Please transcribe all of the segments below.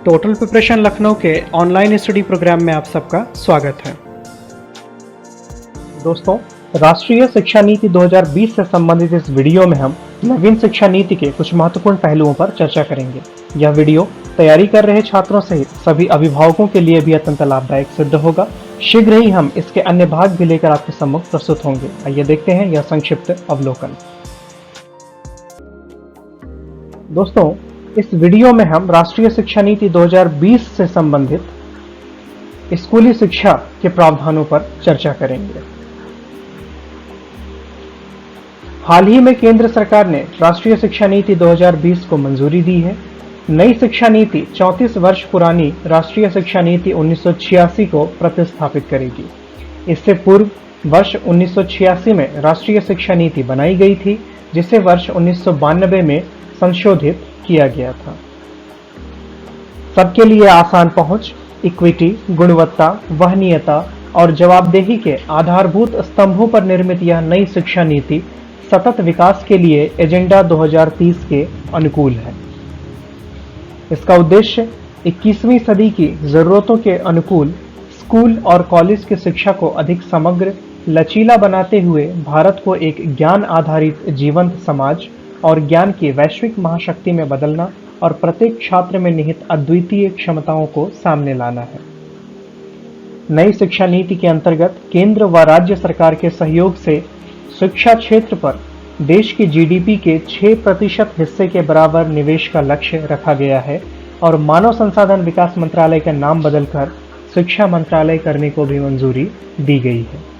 Total preparation Lucknow के online study programme में आप सबका स्वागत है। दोस्तों, राष्ट्रीय शिक्षा नीति 2020 से संबंधित इस वीडियो में हम नवीन शिक्षा नीति के कुछ महत्वपूर्ण पहलुओं पर चर्चा करेंगे। यह वीडियो तैयारी कर रहे छात्रों सहित सभी अभिभावकों के लिए भी अत्यंत लाभदायक सिद्ध होगा। शीघ्र ही हम इसके अन्य भाग भी लेकर आपके सम्मुख प्रस्तुत होंगे। आइए देखते हैं यह संक्षिप्त अवलोकन। दोस्तों, इस वीडियो में हम राष्ट्रीय शिक्षा नीति 2020 से संबंधित स्कूली शिक्षा के प्रावधानों पर चर्चा करेंगे। हाल ही में केंद्र सरकार ने राष्ट्रीय शिक्षा नीति 2020 को मंजूरी दी है। नई शिक्षा नीति 34 वर्ष पुरानी राष्ट्रीय शिक्षा नीति 1986 को प्रतिस्थापित करेगी। इससे पूर्व वर्ष 1986 में राष्ट्रीय शिक्षा नीति बनाई गई थी, जिसे वर्ष 1992 में संशोधित किया गया था। सबके लिए आसान पहुंच, इक्विटी, गुणवत्ता, वहनीयता और जवाबदेही के आधारभूत स्तंभों पर निर्मित यह नई शिक्षा नीति सतत विकास के लिए एजेंडा 2030 के अनुकूल है। इसका उद्देश्य 21वीं सदी की जरूरतों के अनुकूल स्कूल और कॉलेज की शिक्षा को अधिक समग्र, लचीला बनाते हुए भारत को एक ज्ञान आधारित जीवंत समाज और ज्ञान की वैश्विक महाशक्ति में बदलना और प्रत्येक छात्र में निहित अद्वितीय क्षमताओं को सामने लाना है। नई शिक्षा नीति के अंतर्गत केंद्र व राज्य सरकार के सहयोग से शिक्षा क्षेत्र पर देश की जीडीपी के 6% हिस्से के बराबर निवेश का लक्ष्य रखा गया है और मानव संसाधन विकास मंत्रालय का नाम बदलकर शिक्षा मंत्रालय करने को भी मंजूरी दी गई है।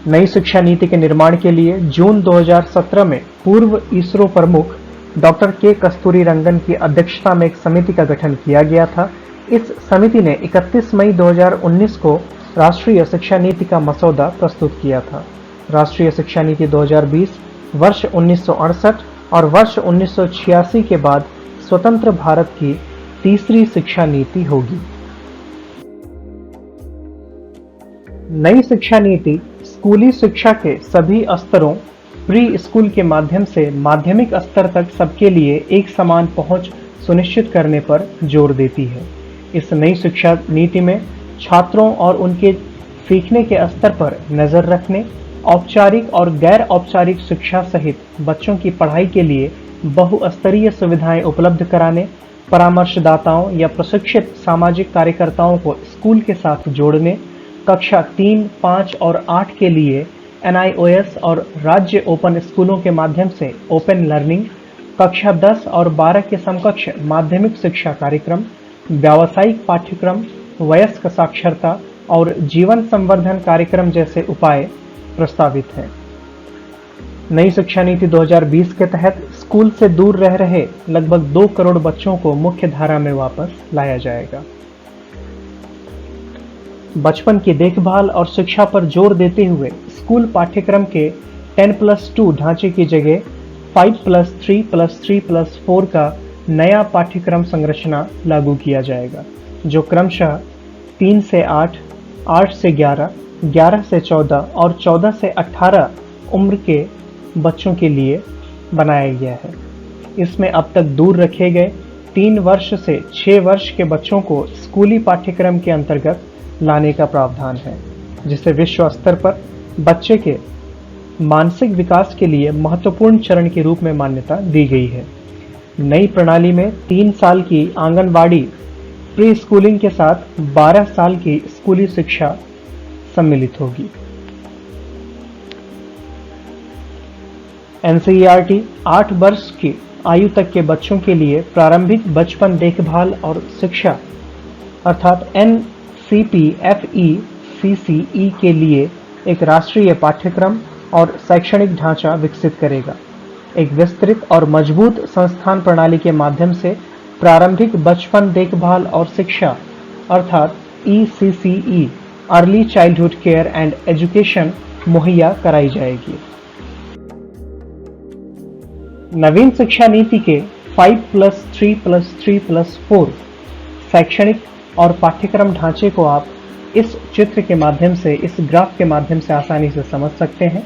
नई शिक्षा नीति के निर्माण के लिए जून 2017 में पूर्व इसरो प्रमुख डॉक्टर के कस्तूरीरंगन की अध्यक्षता में एक समिति का गठन किया गया था। इस समिति ने 31 मई 2019 को राष्ट्रीय शिक्षा नीति का मसौदा प्रस्तुत किया था। राष्ट्रीय शिक्षा नीति 2020 वर्ष 1968 और वर्ष 1986 के बाद स्वतंत्र भारत की तीसरी शिक्षा नीति होगी। नई शिक्षा नीति स्कूली शिक्षा के सभी स्तरों, प्री स्कूल के माध्यम से माध्यमिक स्तर तक सबके लिए एक समान पहुंच सुनिश्चित करने पर जोर देती है। इस नई शिक्षा नीति में छात्रों और उनके सीखने के स्तर पर नजर रखने, औपचारिक और गैर औपचारिक शिक्षा सहित बच्चों की पढ़ाई के लिए बहुस्तरीय सुविधाएं उपलब्ध कराने, परामर्शदाताओं या प्रशिक्षित सामाजिक कार्यकर्ताओं को स्कूल के साथ जोड़ने, कक्षा 3, 5 और 8 के लिए NIOS और राज्य ओपन स्कूलों के माध्यम से ओपन लर्निंग, कक्षा 10 और 12 के समकक्ष माध्यमिक शिक्षा कार्यक्रम, व्यावसायिक पाठ्यक्रम, वयस्क साक्षरता और जीवन संवर्धन कार्यक्रम जैसे उपाय प्रस्तावित हैं। नई शिक्षा नीति 2020 के तहत स्कूल से दूर रह रहे लगभग 2 करोड़ बच्चों को मुख्य धारा में वापस लाया जाएगा। बचपन की देखभाल और शिक्षा पर जोर देते हुए स्कूल पाठ्यक्रम के 10+2 ढांचे की जगह 5+3+3+4 का नया पाठ्यक्रम संरचना लागू किया जाएगा, जो क्रमशः 3 से 8, 8 से 11, 11 से 14 और 14 से 18 उम्र के बच्चों के लिए बनाया गया है। इसमें अब तक दूर रखे गए 3 वर्ष से 6 वर्ष के बच्चों को स्कूली पाठ्यक्रम के अंतर्गत लाने का प्रावधान है, जिसे विश्व स्तर पर बच्चे के मानसिक विकास के लिए महत्वपूर्ण चरण के रूप में मान्यता दी गई है। नई प्रणाली में 3 साल की आंगनवाड़ी प्री स्कूलिंग के साथ 12 साल की स्कूली शिक्षा सम्मिलित होगी। NCERT 8 वर्ष की आयु तक के बच्चों के लिए प्रारंभिक बचपन देखभाल और शिक्षा अर्थात NCPFECCE के लिए एक राष्ट्रीय पाठ्यक्रम और शैक्षणिक ढांचा विकसित करेगा। एक विस्तृत और मजबूत संस्थान प्रणाली के माध्यम से प्रारंभिक बचपन देखभाल और शिक्षा अर्थात ECCE early childhood care and education मुहैया कराई जाएगी। नवीन शिक्षा नीति के 5+3+3+4 शैक्षणिक और पाठ्यक्रम ढांचे को आप इस चित्र के माध्यम से, इस ग्राफ के माध्यम से आसानी से समझ सकते हैं।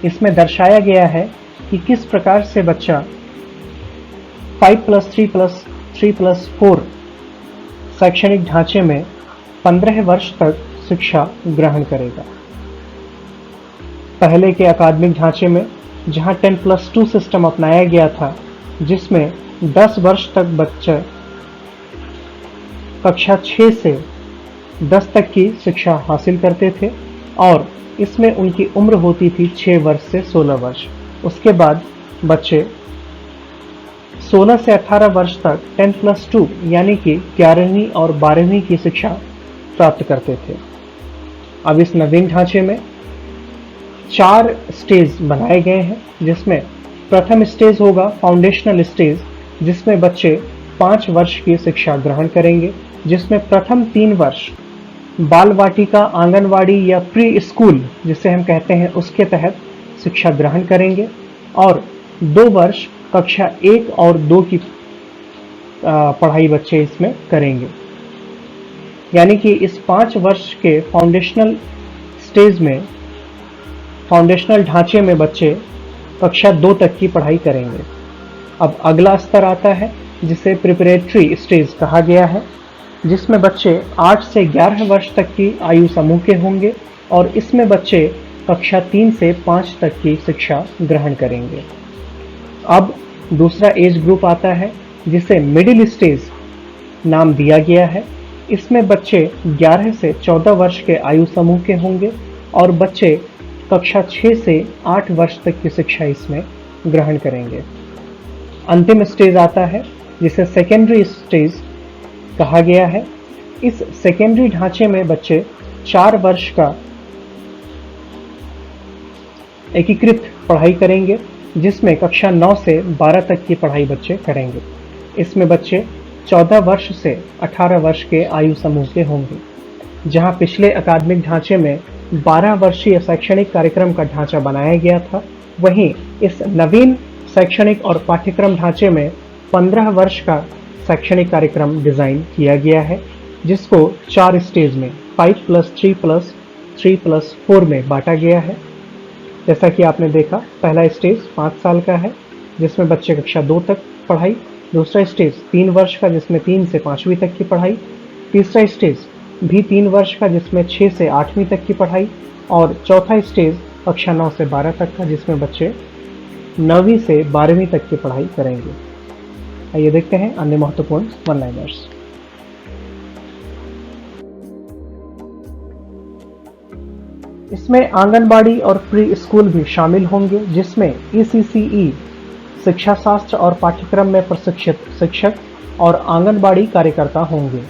इसमें दर्शाया गया है कि किस प्रकार से बच्चा 5+3+ 3+4 शैक्षणिक ढांचे में 15 वर्ष तक शिक्षा ग्रहण करेगा। पहले के अकादमिक ढांचे में जहां 10+2 सिस्टम अपनाया गया था, जिसमें 10 वर्ष तक बच्चे कक्षा 6 से 10 तक की शिक्षा हासिल करते थे और इसमें उनकी उम्र होती थी 6 वर्ष से 16 वर्ष। उसके बाद बच्चे 16 से 18 वर्ष तक 10+2 यानी कि 11वीं और 12वीं की शिक्षा प्राप्त करते थे। अब इस नवीन ढांचे में 4 स्टेज बनाए गए हैं, जिसमें प्रथम स्टेज होगा फाउंडेशनल स्टेज, जिसमें बच्चे 5 वर्ष की शिक्षा ग्रहण करेंगे, जिसमें प्रथम 3 वर्ष बाल वाटिका, आंगनवाड़ी या प्री स्कूल जिसे हम कहते हैं उसके तहत शिक्षा ग्रहण करेंगे और 2 वर्ष कक्षा 1 और 2 की पढ़ाई बच्चे इसमें करेंगे। यानी कि इस 5 वर्ष के फाउंडेशनल स्टेज में, फाउंडेशनल ढांचे में बच्चे कक्षा 2 तक की पढ़ाई करेंगे। अब अगला स्तर आता है जिसे प्रिपरेटरी स्टेज कहा गया है, जिसमें बच्चे 8 से 11 वर्ष तक की आयु समूह के होंगे और इसमें बच्चे कक्षा 3 से 5 तक की शिक्षा ग्रहण करेंगे। अब दूसरा एज ग्रुप आता है जिसे मिडिल स्टेज नाम दिया गया है। इसमें बच्चे 11 से 14 वर्ष के आयु समूह के होंगे और बच्चे कक्षा 6 से 8 वर्ष तक की शिक्षा इसमें ग्रहण करेंगे। अंतिम स्टेज आता है जिसे सेकेंडरी स्टेज कहा गया है। इस सेकेंडरी ढांचे में बच्चे 4 वर्ष का एकीकृत पढ़ाई करेंगे, जिसमें कक्षा 9 से 12 तक की पढ़ाई बच्चे करेंगे। इसमें बच्चे 14 वर्ष से 18 वर्ष के आयु समूह के होंगे। जहां पिछले अकादमिक ढांचे में 12 वर्षीय शैक्षणिक कार्यक्रम का ढांचा बनाया गया था, वहीं इस नवीन शैक्षणिक और पाठ्यक्रम ढांचे में 15 वर्ष का शैक्षणिक कार्यक्रम डिजाइन किया गया है, जिसको 4 स्टेज में 5+3+3+4 में बांटा गया है। जैसा कि आपने देखा, पहला स्टेज 5 साल का है जिसमें बच्चे कक्षा 2 तक पढ़ाई, दूसरा स्टेज 3 वर्ष का जिसमें 3 से 5वीं तक की पढ़ाई, तीसरा स्टेज भी 3 वर्ष का जिसमें 6 से 8वीं तक की पढ़ाई और चौथा स्टेज कक्षा 9 से 12 तक का जिसमें बच्चे 9वीं से 12वीं तक की पढ़ाई करेंगे। आइए देखते हैं अन्य महत्वपूर्ण वन लाइनर्स। इसमें आंगनबाड़ी और प्री स्कूल भी शामिल होंगे, जिसमें ECCE शिक्षा शास्त्र और पाठ्यक्रम में प्रशिक्षित शिक्षक और आंगनबाड़ी कार्यकर्ता होंगे।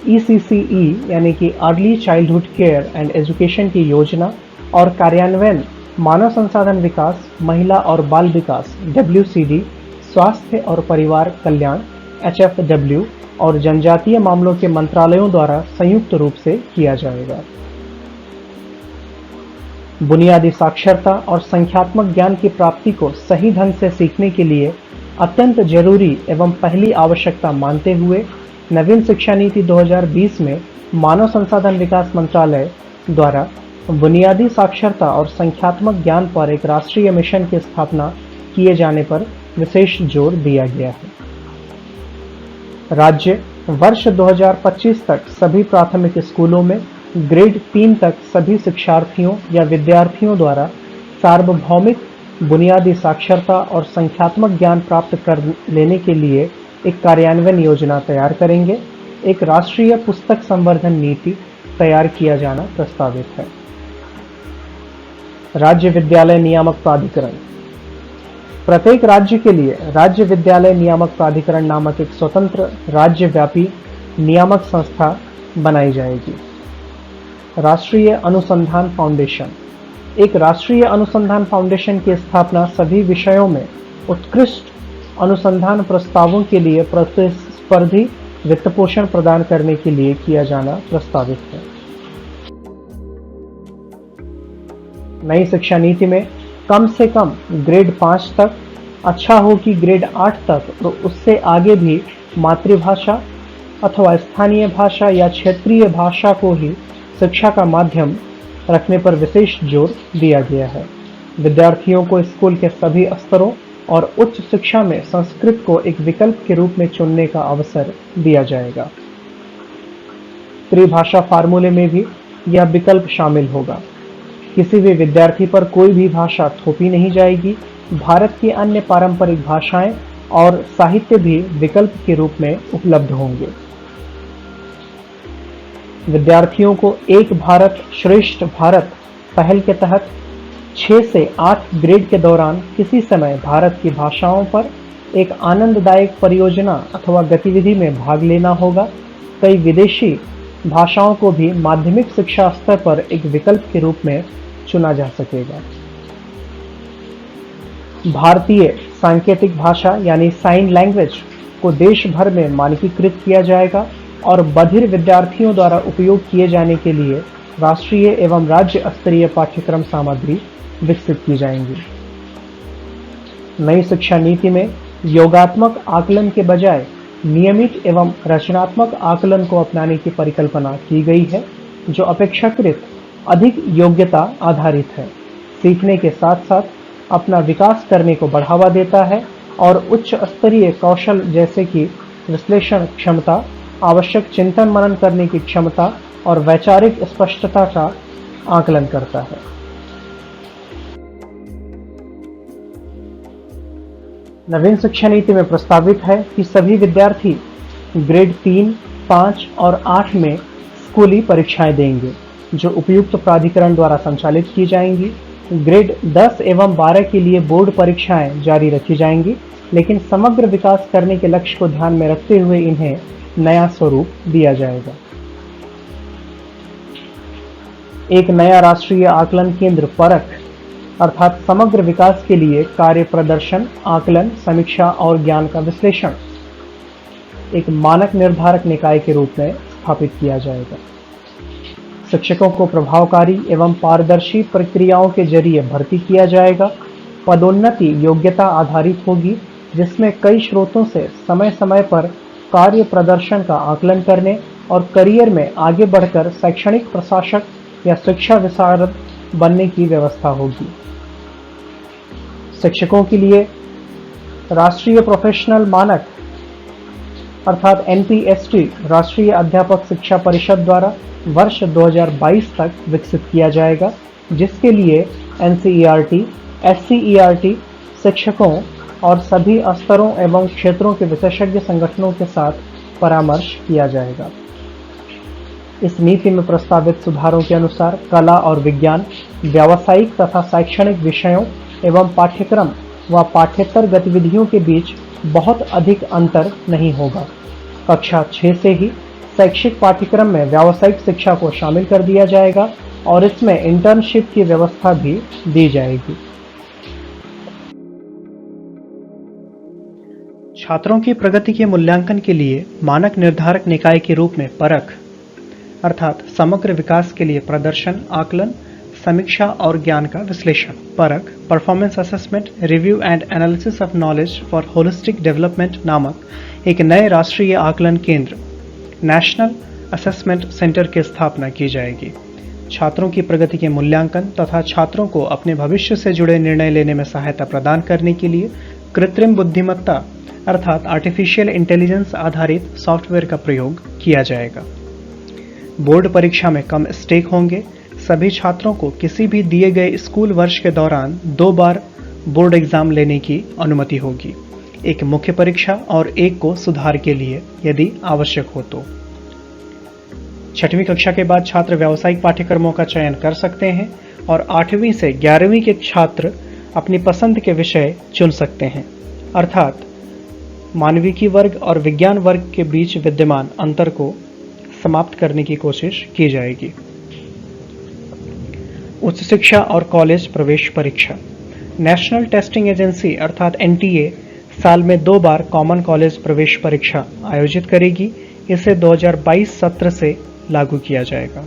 ECCE यानी कि early childhood care and education की योजना और कार्यान्वयन मानव संसाधन विकास, महिला और बाल विकास WCD, स्वास्थ्य और परिवार कल्याण HFW और जनजातीय मामलों के मंत्रालयों द्वारा संयुक्त रूप से किया जाएगा। बुनियादी साक्षरता और संख्यात्मक ज्ञान की प्राप्ति को सही ढंग से सीखने के लिए अत्यंत जरूरी एवं पहली आवश्यकता मानते हुए नवीन शिक्षा नीति 2020 में मानव संसाधन विकास मंत्रालय द्वारा बुनियादी साक्षरता और संख्यात्मक ज्ञान पर एक राष्ट्रीय मिशन की स्थापना किए जाने पर विशेष जोर दिया गया है। राज्य वर्ष 2025 तक सभी प्राथमिक स्कूलों में ग्रेड 3 तक सभी शिक्षार्थियों या विद्यार्थियों द्वारा सार्वभौमिक बुनियादी साक्षरता और संख्यात्मक ज्ञान प्राप्त कर लेने के लिए एक कार्यान्वयन योजना तैयार करेंगे। एक राष्ट्रीय पुस्तक संवर्धन नीति तैयार किया जाना प्रस्तावित है। राज्य विद्यालय नियामक प्राधिकरण। प्रत्येक राज्य के लिए राज्य विद्यालय नियामक प्राधिकरण नामक एक स्वतंत्र राज्यव्यापी नियामक संस्था बनाई जाएगी। राष्ट्रीय अनुसंधान फाउंडेशन। एक राष्ट्रीय अनुसंधान फाउंडेशन की स्थापना सभी विषयों में उत्कृष्ट अनुसंधान प्रस्तावों के लिए प्रतिस्पर्धी वित्तपोषण प्रदान करने के लिए किया जाना प्रस्तावित है। नई शिक्षा नीति में कम से कम ग्रेड 5 तक, अच्छा हो कि ग्रेड 8 तक तो उससे आगे भी मातृभाषा अथवा स्थानीय भाषा या क्षेत्रीय भाषा को ही शिक्षा का माध्यम रखने पर विशेष जोर दिया गया है। विद्यार्थियों को स्कूल के सभी स्तरों और उच्च शिक्षा में संस्कृत को एक विकल्प के रूप में चुनने का अवसर दिया जाएगा। त्रिभाषा फार्मूले में भी यह विकल्प शामिल होगा। किसी भी विद्यार्थी पर कोई भी भाषा थोपी नहीं जाएगी। भारत की अन्य पारंपरिक भाषाएं और साहित्य भी विकल्प के रूप में उपलब्ध होंगे। विद्यार्थियों को एक भारत श्रेष्ठ भारत पहल के तहत 6 से 8 ग्रेड के दौरान किसी समय भारत की भाषाओं पर एक आनंददायक परियोजना अथवा गतिविधि में भाग लेना होगा। कई विदेशी भाषाओं को भी माध्यमिक शिक्षा स्तर पर एक विकल्प के रूप में चुना जा सकेगा। भारतीय सांकेतिक भाषा यानी साइन लैंग्वेज को देश भर में मानकीकृत किया जाएगा और बधिर विद्यार्थियों द्वारा उपयोग किए जाने के लिए राष्ट्रीय एवं राज्य स्तरीय पाठ्यक्रम सामग्री विकसित की जाएंगी। नई शिक्षा नीति में योगात्मक आकलन के बजाय नियमित एवं रचनात्मक आकलन को अपनाने की परिकल्पना की गई है, जो अपेक्षाकृत अधिक योग्यता आधारित है, सीखने के साथ साथ अपना विकास करने को बढ़ावा देता है और उच्च स्तरीय कौशल जैसे कि विश्लेषण क्षमता, आवश्यक चिंतन मनन करने की क्षमता और वैचारिक स्पष्टता का आकलन करता है। नवीन शिक्षा नीति में प्रस्तावित है कि सभी विद्यार्थी ग्रेड 3, 5 और 8 में स्कूली परीक्षाएं देंगे, जो उपयुक्त प्राधिकरण द्वारा संचालित की जाएंगी। ग्रेड 10 एवं 12 के लिए बोर्ड परीक्षाएं जारी रखी जाएंगी, लेकिन समग्र विकास करने के लक्ष्य को ध्यान में रखते हुए इन्हें नया स्वरूप दिया जाएगा। एक नया राष्ट्रीय आकलन केंद्र परख अर्थात समग्र विकास के लिए कार्य प्रदर्शन, आकलन, समीक्षा और ज्ञान का विश्लेषण एक मानक निर्धारक निकाय के रूप में स्थापित किया जाएगा। शिक्षकों को प्रभावकारी एवं पारदर्शी प्रक्रियाओं के जरिए भर्ती किया जाएगा। पदोन्नति योग्यता आधारित होगी, जिसमें कई स्रोतों से समय समय पर कार्य प्रदर्शन का आकलन करने और करियर में आगे बढ़कर शैक्षणिक प्रशासक या शिक्षा विशारद बनने की व्यवस्था होगी। शिक्षकों के लिए राष्ट्रीय प्रोफेशनल मानक अर्थात NPST राष्ट्रीय अध्यापक शिक्षा परिषद द्वारा वर्ष 2022 तक विकसित किया जाएगा, जिसके लिए NCERT, SCERT शिक्षकों और सभी स्तरों एवं क्षेत्रों के विशेषज्ञ संगठनों के साथ परामर्श किया जाएगा। इस नीति में प्रस्तावित सुधारों के अनुसार कला और विज्ञान, व्यावसायिक तथा शैक्षणिक विषयों एवं पाठ्यक्रम व पाठ्येतर गतिविधियों के बीच बहुत अधिक अंतर नहीं होगा। कक्षा 6 से ही शैक्षिक पाठ्यक्रम में व्यावसायिक शिक्षा को शामिल कर दिया जाएगा और इसमें इंटर्नशिप की व्यवस्था भी दी जाएगी। छात्रों की प्रगति के मूल्यांकन के लिए मानक निर्धारक निकाय के रूप में परख अर्थात समग्र विकास के लिए प्रदर्शन, आकलन, समीक्षा और ज्ञान का विश्लेषण, परख, performance assessment, review and analysis of knowledge for holistic development नामक एक नए राष्ट्रीय आकलन केंद्र नेशनल असेसमेंट सेंटर की स्थापना की जाएगी। छात्रों की प्रगति के मूल्यांकन तथा छात्रों को अपने भविष्य से जुड़े निर्णय लेने में सहायता प्रदान करने के लिए कृत्रिम बुद्धिमत्ता अर्थात आर्टिफिशियल इंटेलिजेंस आधारित सॉफ्टवेयर का प्रयोग किया जाएगा। बोर्ड परीक्षा में कम स्टेक होंगे। सभी छात्रों को किसी भी दिए गए स्कूल वर्ष के दौरान 2 बार बोर्ड एग्जाम लेने की अनुमति होगी, एक मुख्य परीक्षा और एक को सुधार के लिए यदि आवश्यक हो तो। 6वीं कक्षा के बाद छात्र व्यावसायिक पाठ्यक्रमों का चयन कर सकते हैं और 8वीं से 11वीं के छात्र अपनी पसंद के विषय चुन सकते हैं, अर्थात मानविकी वर्ग और विज्ञान वर्ग के बीच विद्यमान अंतर को समाप्त करने की कोशिश की जाएगी। उच्च शिक्षा और कॉलेज प्रवेश परीक्षा नेशनल टेस्टिंग एजेंसी अर्थात NTA साल में 2 बार कॉमन कॉलेज प्रवेश परीक्षा आयोजित करेगी। इसे 2022 सत्र से लागू किया जाएगा।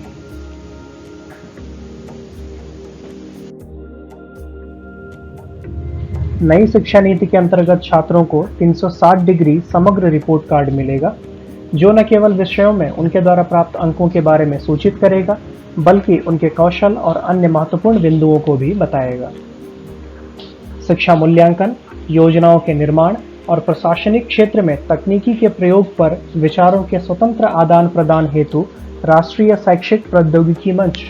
नई शिक्षा नीति के अंतर्गत छात्रों को 360 डिग्री समग्र रिपोर्ट कार्ड मिलेगा, जो न केवल विषयों में उनके द्वारा प्राप्त अंकों के बारे में सूचित करेगा, बल्कि उनके कौशल और अन्य महत्वपूर्ण बिंदुओं को भी बताएगा। शिक्षा मूल्यांकन योजनाओं के निर्माण और प्रशासनिक क्षेत्र में तकनीकी के प्रयोग पर विचारों के स्वतंत्र आदान प्रदान हेतु राष्ट्रीय शैक्षिक प्रौद्योगिकी मंच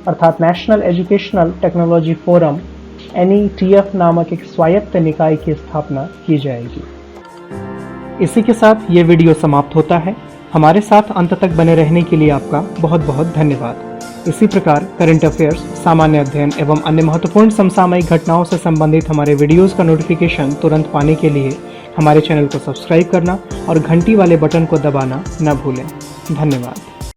अर्थात national educational technology forum NETF नामक एक स्वायत्त निकाय की स्थापना की जाएगी। इसी के साथ ये वीडियो समाप्त होता है। हमारे साथ अंत तक बने रहने के लिए आपका बहुत बहुत धन्यवाद। इसी प्रकार करंट अफेयर्स, सामान्य अध्ययन एवं अन्य महत्वपूर्ण समसामयिक घटनाओं से संबंधित हमारे वीडियोस का नोटिफिकेशन तुरंत पाने के लिए हमारे चैनल को सब्सक्राइब करना और घंटी वाले बटन को दबाना न भूलें। धन्यवाद।